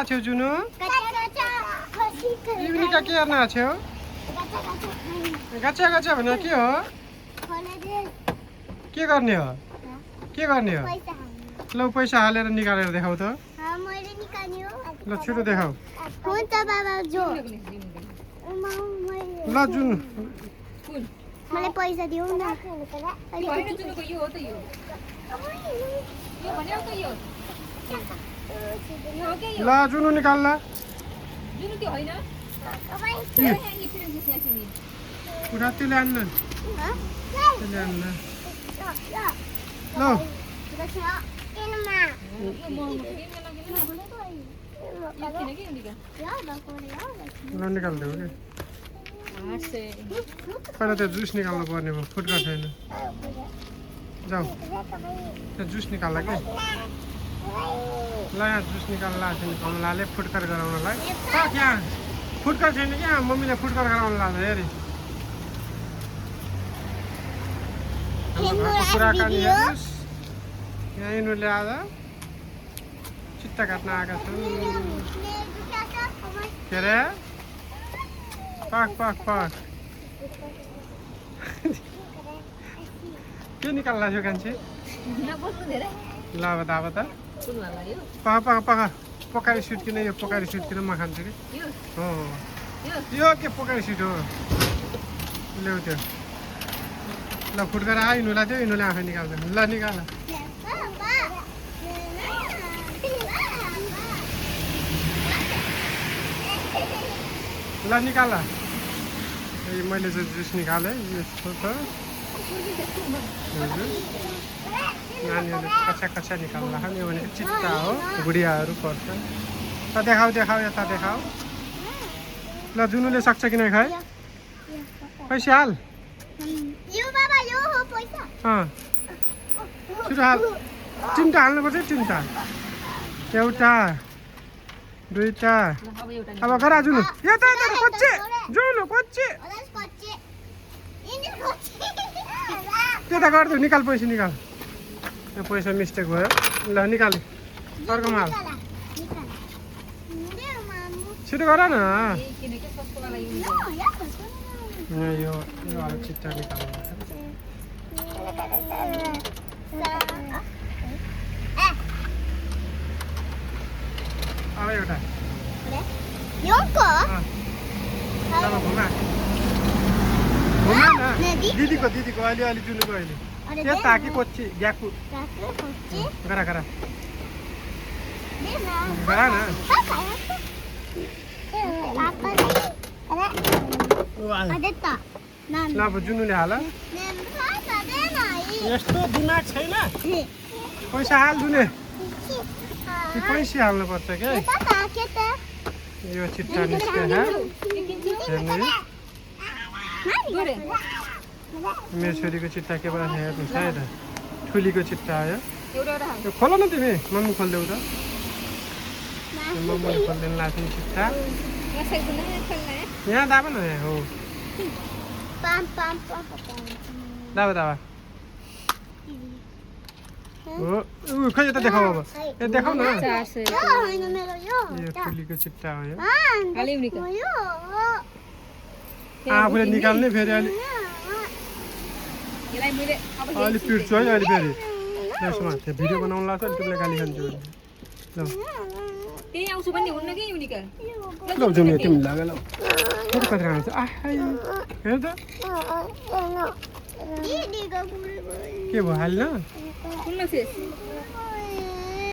आछौ जुनु युनिका के गर्न आछौ गाचा गाचा भने के हो के गर्ने हो ल पैसा हालेर निकालेर देखाउ त ल छिटो देखाउ ल जुन मलाई पैसा दिऊ न ल जुनु निकाल ल उठा त्यसले आन्न त्यसले आन्न ल ल निकाल्दै हो कि पहिला त्यो जुस निकाल्नु पर्ने भयो फुटकर छैन जाऊ त्यो जुस निकाल्ला कि ल यहाँ जुस निकाल्ला कमलाले फुटकर गराउनलाई यहाँ फुटकर छैन कि यहाँ मम्मीले फुटकर गराउन लाग्छ हेरी कुराकानी हेर्नुहोस् यहाँ यिनीहरूले आज चित्ता काट्न आएका छन् के अरे पाक के निकाल्ला थियो कान्छी ल अब त पकाएर सुट किन यो पकाएर सुट किन म खान्छु कि हो यो के पकाएर सुट हो ल्याउ त्यो ल फुटकर आयो यिनीहरूलाई थियो यिनीहरूले आफै निकाल्छ ल निकाल ल निकाल मैले चाहिँ जुस निकालेँ यस्तो त नानीहरूले कच्चा निकाल्दा खाने यो भनेको चित्ता हो गुडियाहरू पर्छ त देखाऊ यता देखाऊ ल जुनुले सक्छ कि नै खै पैसा हाल छिटो हाल तिनवटा हाल्नुपर्छ तिनवटा एउटा दुईटा अब गरा जुनु यता कोच्चे जुनु कोच्चे त्यता गर्दै निकाल पैसा निकाल यो पैसा मिस्टेक भयो ल निकाल अर्कोमा हाल छिटो गर न यो चिट्टा निकाल्नु अब एउटा दिदीको अलि जुनुको अहिले यता कि कोच्ची ग्याकु गरा न ल अब जुनुले हाल यस्तो दिमाग छैन पैसा हाल जुने पैसा हाल्नुपर्छ क्या यो चिट्टा निस्क्यो हेर्नु मेरो छोरीको चिट्टा के भएर हेर्नु छ त ठुलीको चिट्टा आयो यो खोल न तिमी मम्मी खोलिदेऊ त मम्मीले खोलिदिनु लाग्छ चिट्टा यहाँ दाबा न हो दाबा हो खै यता देखाऊ अब ए देखाऊ न यो ठुलीको चिट्टा हो यो आफूले निकाल्ने फेरि अलि पिट्छु है अहिले फेरि त्यसमा त्यो भिडियो बनाउनु लाग्छ अनि तिमीलाई गाली खान्छु ल जाउँ तिमी लाग ल कति कति खान्छ हेर त के भयो हाल्न